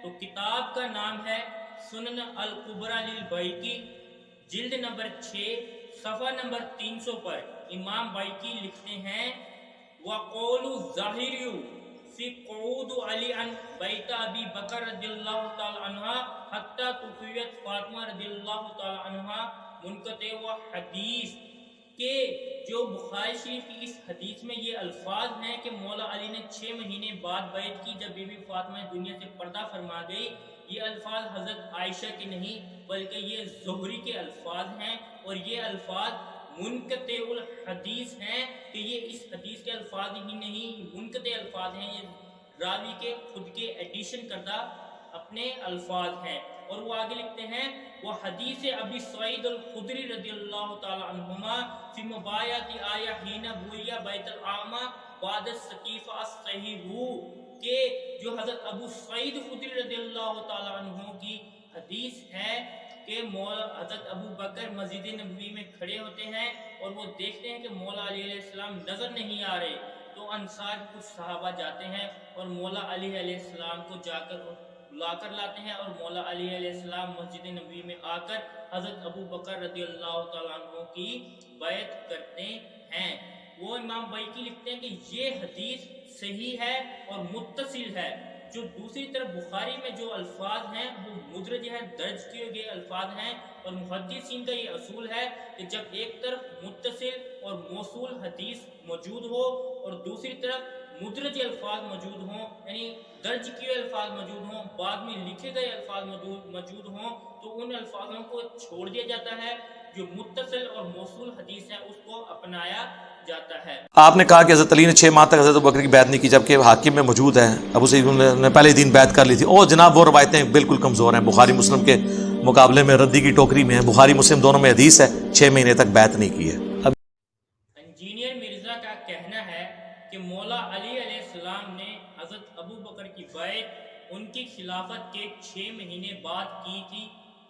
تو کتاب کا نام ہے سنن الکبری للبیہقی، جلد نمبر 6 صفحہ نمبر 300 پر امام بیہقی لکھتے ہیں وَقَوْلُ الظَّاهِرِيُّ فِي قُعُودِ عَلِيٍّ بَيْتَ أَبِي بَكْرَ رضی اللہ تعالی عنہ حتی توفیت فاطمہ رضی اللہ تعالی عنہ منقطع و حدیث کہ جو بخاری شریف کی اس حدیث میں یہ الفاظ ہیں کہ مولا علی نے 6 مہینے بعد بیعت کی جب بی بی فاطمہ دنیا سے پردہ فرما گئی، یہ الفاظ حضرت عائشہ کے نہیں بلکہ یہ زہری کے الفاظ ہیں، اور یہ الفاظ منقطع الحدیث ہیں کہ یہ اس حدیث کے الفاظ ہی نہیں، منقطع الفاظ ہیں، یہ راوی کے خود کے ایڈیشن کردہ اپنے الفاظ ہیں۔ اور وہ آگے لکھتے ہیں وہ حدیث ابی سعید الخدری رضی اللہ تعالی عنہما فی مبایعۃ آیہ حین بوئیہ بیت الاعمى بعد السقیفہ الصحیح کہ جو حضرت ابو سعید خدری رضی اللہ تعالی عنہ کی حدیث ہے کہ حضرت ابو بکر مسجد نبوی میں کھڑے ہوتے ہیں اور وہ دیکھتے ہیں کہ مولا علی علیہ السلام نظر نہیں آ رہے، تو انصار کچھ صحابہ جاتے ہیں اور مولا علی علیہ السلام کو جا کر لا کر لاتے ہیں، اور مولا علی علیہ السلام مسجد نبوی میں آ کر حضرت ابو بکر رضی اللہ تعالیٰ عنہ کی بیعت کرتے ہیں۔ وہ امام بیہقی لکھتے ہیں کہ یہ حدیث صحیح ہے اور متصل ہے۔ جو دوسری طرف بخاری میں جو الفاظ ہیں وہ مدرج ہے، درج کیے گئے الفاظ ہیں، اور محدثین کا یہ اصول ہے کہ جب ایک طرف متصل اور موصول حدیث موجود ہو اور دوسری طرف مدرج الفاظ موجود ہوں، یعنی درج کیے الفاظ موجود ہوں، بعد میں لکھے گئے الفاظ موجود ہوں، تو ان الفاظوں کو چھوڑ دیا جاتا ہے، جو متصل اور موصول حدیث ہے اس کو اپنایا جاتا ہے۔ آپ نے کہا کہ حضرت علی نے 6 ماہ تک حضرت ابوبکر کی بیعت نہیں کی، جبکہ حاکم میں موجود ہیں ابو سعید نے پہلے دن بیعت کر لی تھی، اور جناب وہ روایتیں بالکل کمزور ہیں، بخاری مسلم کے مقابلے میں ردی کی ٹوکری میں ہیں، بخاری مسلم دونوں میں حدیث ہے 6 مہینے تک بیعت نہیں کی ہے۔ انجینئر مرزا کا کہنا ہے کہ مولا علی علیہ السلام نے حضرت ابو بکر کی بیعت ان کی خلافت کے 6 مہینے بعد کی تھی،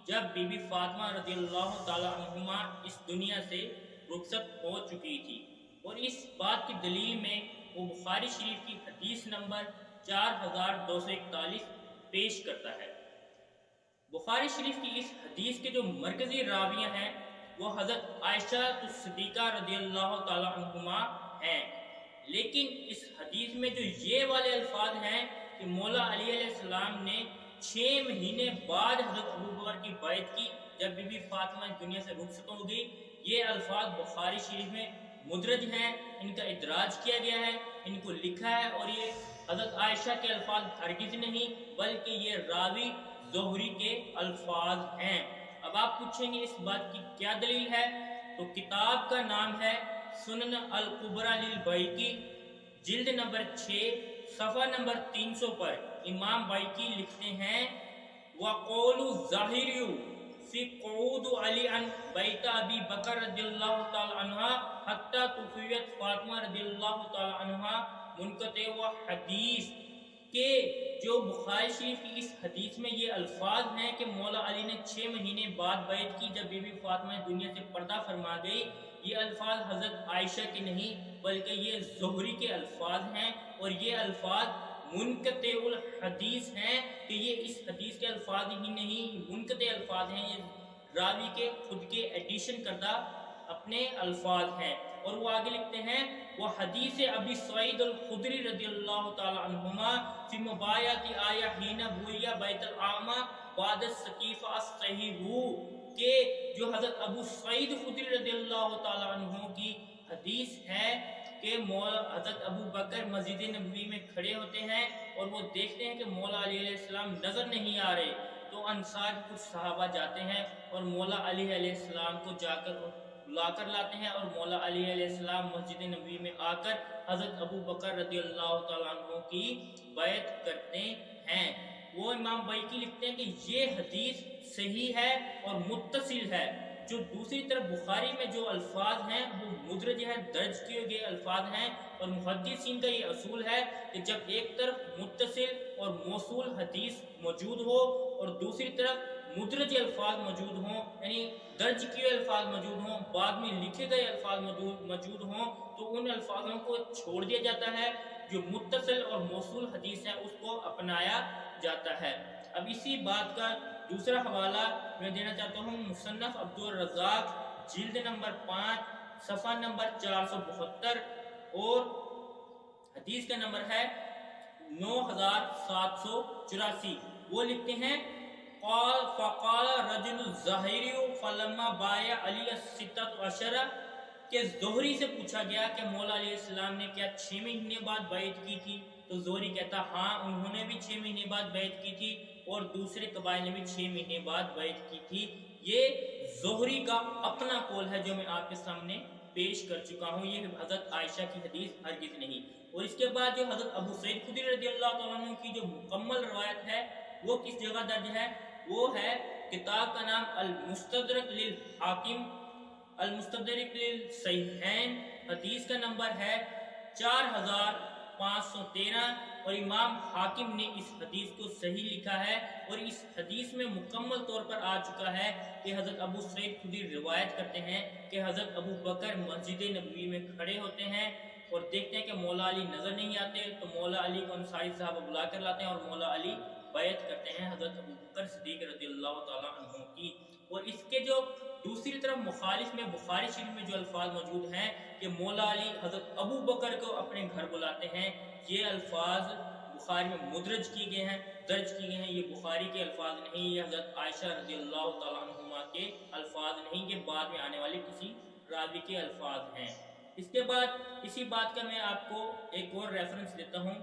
جب بی بی فاطمہ رضی اللہ تعالی عنہما اس دنیا سے رخصت ہو چکی تھی، اور اس بات کی دلیل میں وہ بخاری شریف کی حدیث نمبر 4241 پیش کرتا ہے۔ بخاری شریف کی اس حدیث کے جو مرکزی راویہ ہیں وہ حضرت عائشہ صدیقہ رضی اللہ تعالی عنہما ہیں، لیکن اس حدیث میں جو یہ والے الفاظ ہیں کہ مولا علی علیہ السلام نے 6 مہینے بعد حضرت ابو بکر کی بیعت کی جب بی بی فاطمہ دنیا سے رخصت ہو گئی، یہ الفاظ بخاری شریف میں مدرج ہیں، ان کا ادراج کیا گیا ہے، ان کو لکھا ہے، اور یہ حضرت عائشہ کے الفاظ ہرگز نہیں بلکہ یہ راوی زہری کے الفاظ ہیں۔ اب آپ پوچھیں گے اس بات کی کیا دلیل ہے، تو کتاب کا نام ہے سنن الکبری للبیہقی، جلد نمبر 6 صفحہ نمبر 300 پر امام بیہقی لکھتے ہیں وَقَوْلُ الظَّاهِرِيُّ فی قعود علی بیت ابی بکر رضی اللہ تعالی عنہ حتی توفیت فاطمہ رضی اللہ تعالی عنہ منقطع و حدیث کہ جو بخاری شریف کی اس حدیث میں یہ الفاظ ہیں کہ مولا علی نے 6 مہینے بعد بیعت کی جب بی بی فاطمہ دنیا سے پردہ فرما گئی، یہ الفاظ حضرت عائشہ کے نہیں بلکہ یہ زہری کے الفاظ ہیں، اور یہ الفاظ منقطع الحدیث ہیں کہ یہ اس حدیث کے الفاظ ہی نہیں، منقطع الفاظ ہیں، یہ راوی کے خود کے ایڈیشن کردہ اپنے الفاظ ہیں۔ اور وہ آگے لکھتے ہیں وہ حدیث ابی سعید الخدری رضی اللہ تعالی عنہما فی مبایعۃ آیہ حین بوئیہ بیت الاعمى بعد السقیفہ الصحیح کہ جو حضرت ابو سعید خدری رضی اللہ تعالی عنہ کی حدیث ہے کہ حضرت ابو بکر مسجد نبوی میں کھڑے ہوتے ہیں اور وہ دیکھتے ہیں کہ مولا علی علیہ السلام نظر نہیں آ رہے، تو انصار کچھ صحابہ جاتے ہیں اور مولا علی علیہ السلام کو جا کر لا کر لاتے ہیں، اور مولا علی علیہ السلام مسجد نبوی میں آ کر حضرت ابو بکر رضی اللہ تعالیٰ عنہ کی بیعت کرتے ہیں۔ وہ امام بیہقی لکھتے ہیں کہ یہ حدیث صحیح ہے اور متصل ہے۔ جو دوسری طرف بخاری میں جو الفاظ ہیں وہ مدرج ہے، درج کیے گئے الفاظ ہیں، اور محدثین کا یہ اصول ہے کہ جب ایک طرف متصل اور موصول حدیث موجود ہو اور دوسری طرف مدرج الفاظ موجود ہوں، یعنی درج کیے الفاظ موجود ہوں، بعد میں لکھے گئے الفاظ موجود ہوں، تو ان الفاظوں کو چھوڑ دیا جاتا ہے، جو متصل اور موصول حدیث ہے اس کو اپنایا جاتا ہے۔ اب اسی بات کا دوسرا حوالہ میں دینا چاہتا ہوں مصنف عبدالرزاق جلد نمبر 5 صفحہ نمبر 472 اور حدیث کا نمبر ہے 9784. وہ لکھتے ہیں فقال رجل الظاہری فلما بایا علی الستۃ عشرہ کہ زہری سے پوچھا گیا کہ مولا علیہ السلام نے کیا 6 مہینے بعد بیعت کی تھی؟ تو زہری کہتا ہاں انہوں نے بھی 6 مہینے بعد بیعت کی تھی اور دوسرے قبائل نے بھی 6 مہینے بعد بیعت کی تھی. یہ زہری کا اپنا قول ہے جو میں آپ کے سامنے پیش کر چکا ہوں. یہ حضرت عائشہ کی حدیث ہرگز نہیں. اور اس کے بعد جو حضرت ابو سعید خدری رضی اللہ تعالیٰ عنہ کی جو مکمل روایت ہے وہ کس جگہ درج ہے؟ وہ ہے کتاب کا نام المستدرک للحاکم المستدرک للصحیحین. حدیث کا نمبر ہے 4513 اور امام حاکم نے اس حدیث کو صحیح لکھا ہے. اور اس حدیث میں مکمل طور پر آ چکا ہے کہ حضرت ابو سعید خدری روایت کرتے ہیں کہ حضرت ابو بکر مسجد نبوی میں کھڑے ہوتے ہیں اور دیکھتے ہیں کہ مولا علی نظر نہیں آتے تو مولا علی کو انصاری صاحب بلا کر لاتے ہیں اور مولا علی بیعت کرتے ہیں حضرت ابو بکر صدیق رضی اللہ تعالیٰ عنہ کی. اور اس کے جو دوسری طرف مخالف میں بخاری شریف میں جو الفاظ موجود ہیں کہ مولا علی حضرت ابو بکر کو اپنے گھر بلاتے ہیں، یہ الفاظ بخاری میں مدرج کیے گئے ہیں، درج کیے گئے ہیں. یہ بخاری کے الفاظ نہیں، یہ حضرت عائشہ رضی اللہ تعالیٰ عنہما کے الفاظ نہیں، یہ بعد میں آنے والے کسی راوی کے الفاظ ہیں. اس کے بعد اسی بات کا میں آپ کو ایک اور ریفرنس دیتا ہوں.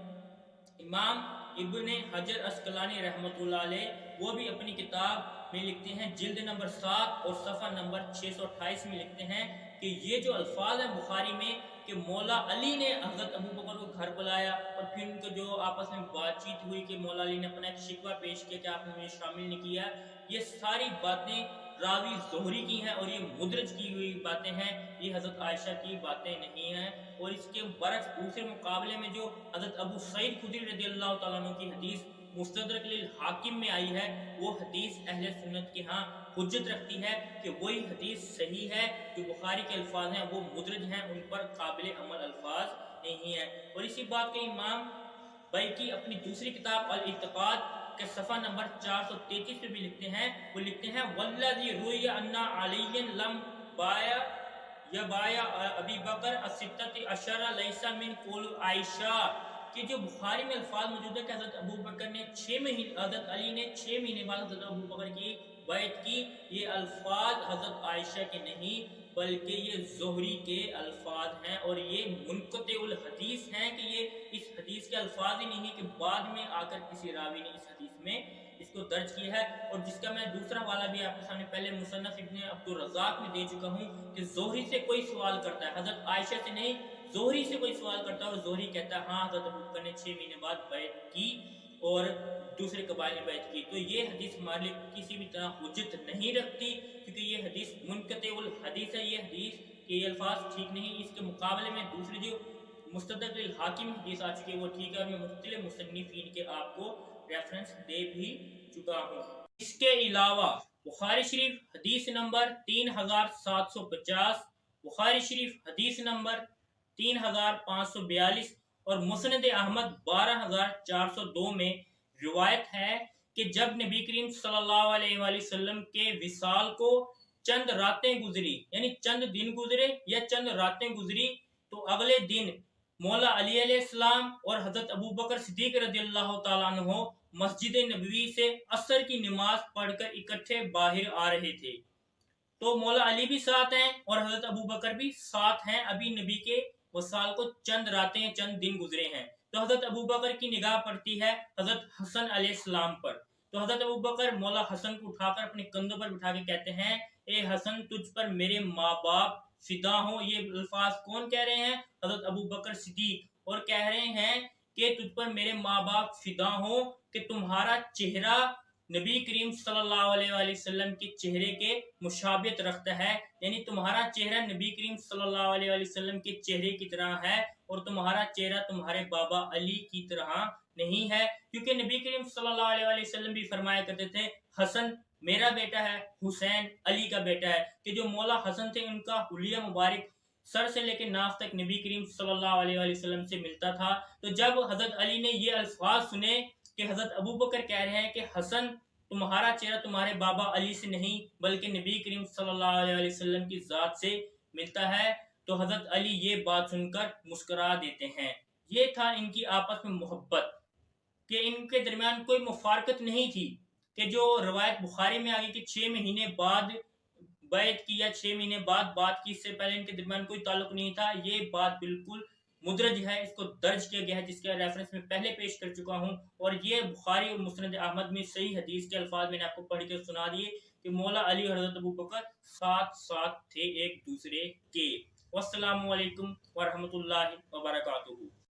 امام ابن حجر اسقلانی رحمۃ اللہ علیہ وہ بھی اپنی کتاب میں لکھتے ہیں جلد نمبر 7 اور صفحہ نمبر 628 میں لکھتے ہیں کہ یہ جو الفاظ ہیں بخاری میں کہ مولا علی نے حضرت ابو بکر کو گھر بلایا اور پھر ان کو جو آپس میں بات چیت ہوئی کہ مولا علی نے اپنا ایک شکوہ پیش کیا کہ آپ نے مجھے شامل نہیں کیا، یہ ساری باتیں راوی زہری کی ہیں اور یہ مدرج کی ہوئی باتیں ہیں، یہ حضرت عائشہ کی باتیں نہیں ہیں. اور اس کے برعکس دوسرے مقابلے میں جو حضرت ابو سعید خدری رضی اللہ تعالیٰ عنہ کی حدیث مستدرک للحاکم میں آئی ہے وہ حدیث اہل سنت کے ہاں حجت رکھتی ہے کہ وہی حدیث صحیح ہے. جو بخاری کے الفاظ ہیں وہ مدرج ہیں، ان پر قابل عمل الفاظ نہیں ہیں. اور اسی بات کے امام بیہقی اپنی دوسری کتاب الاعتقاد کے صفحہ نمبر 433 میں بھی لکھتے ہیں، وہ لکھتے ہیں والذی روی ان علی لم بایا ابی بکر الستۃ عشرہ لیس من قول عائشہ، کہ جو بخاری میں الفاظ موجود ہے کہ حضرت ابو بکر نے 6 مہینے حضرت علی نے 6 مہینے بعد حضرت ابو بکر کی بیعت کی، یہ الفاظ حضرت عائشہ کے نہیں بلکہ یہ زہری کے الفاظ ہیں اور یہ منقطع الحدیث ہیں کہ یہ اس حدیث کے الفاظ ہی نہیں کہ بعد میں آ کر کسی راوی نے اس حدیث میں اس کو درج کیا ہے. اور جس کا میں دوسرا حوالہ بھی آپ کے سامنے پہلے مصنف ابن عبدالرزاق میں دے چکا ہوں کہ زہری سے کوئی سوال کرتا ہے، حضرت عائشہ سے نہیں، زہری سے کوئی سوال کرتا ہے اور زہری کہتا ہے ہاں حضرت ابو بکر نے 6 مہینے بعد بیعت کی اور دوسرے قبائل نے بیعت کی. تو یہ حدیث ہمارے لیے کسی بھی طرح حجت نہیں رکھتی کیونکہ یہ حدیث منقطع الحدیث ہے. یہ حدیث کے الفاظ ٹھیک نہیں، اس کے مقابلے میں دوسری جو مستدرک للحاکم حدیث آ چکی ہے وہ ٹھیک ہے اور میں مختلف مصنفین کے آپ کو ریفرنس دے بھی چکا ہوں. اس کے علاوہ بخاری شریف حدیث نمبر 3750، بخاری شریف حدیث نمبر 3542 اور مسند احمد 12402 میں روایت ہے کہ جب نبی کریم صلی اللہ علیہ وآلہ وسلم کے وصال کو چند راتیں گزری، یعنی چند دن گزرے یا چند راتیں گزری، تو اگلے دن مولا علی علیہ السلام اور حضرت ابو بکر صدیق رضی اللہ تعالیٰ عنہ مسجد نبوی سے عصر کی نماز پڑھ کر اکٹھے باہر آ رہے تھے. تو مولا علی بھی ساتھ ہیں اور حضرت ابو بکر بھی ساتھ ہیں. ابھی نبی کے وصال کو چند راتیں چند دن گزرے ہیں. تو حضرت ابو بکر کی نگاہ پڑتی ہے حضرت حسن علیہ السلام پر. تو حضرت ابو بکر مولا حسن کو اٹھا کر اپنے کندھوں پر بٹھا کے کہتے ہیں اے حسن تجھ پر میرے ماں باپ فدا ہوں. یہ الفاظ کون کہہ رہے ہیں؟ حضرت ابو بکر صدیق. اور کہہ رہے ہیں کہ تجھ پر میرے ماں باپ فدا ہوں کہ تمہارا چہرہ نبی کریم صلی اللہ علیہ وآلہ وسلم کے چہرے کے مشابہت رکھتا ہے، یعنی تمہارا چہرہ نبی کریم صلی اللہ علیہ وآلہ وسلم کے چہرے کی طرح ہے اور تمہارا چہرہ تمہارے بابا علی کی طرح نہیں ہے. کیونکہ نبی کریم صلی اللہ علیہ وآلہ وسلم بھی فرمایا کرتے تھے حسن میرا بیٹا ہے، حسین علی کا بیٹا ہے، کہ جو مولا حسن تھے ان کا حلیہ مبارک سر سے لے کے ناف تک نبی کریم صلی اللہ علیہ وآلہ وسلم سے ملتا تھا. تو جب حضرت علی نے یہ الفاظ سنے کہ حضرت ابو بکر کہہ رہے ہیں کہ حسن تمہارا چہرہ تمہارے بابا علی سے نہیں بلکہ نبی کریم صلی اللہ علیہ وسلم کی ذات سے ملتا ہے، تو حضرت علی یہ بات سن کر مسکرا دیتے ہیں۔ یہ تھا ان کی آپس میں محبت، کہ ان کے درمیان کوئی مفارقت نہیں تھی، کہ جو روایت بخاری میں آگئی کہ 6 مہینے بعد بیعت کی یا 6 مہینے بعد بات کی، اس سے پہلے ان کے درمیان کوئی تعلق نہیں تھا، یہ بات بالکل مدرج ہے، اس کو درج کیا گیا ہے، جس کا ریفرنس میں پہلے پیش کر چکا ہوں، اور یہ بخاری اور مسند احمد میں صحیح حدیث کے الفاظ میں نے آپ کو پڑھ کے سنا دیے کہ مولا علی اور حضرت ابو بکر ساتھ ساتھ تھے ایک دوسرے کے۔ والسلام علیکم ورحمۃ اللہ وبرکاتہ۔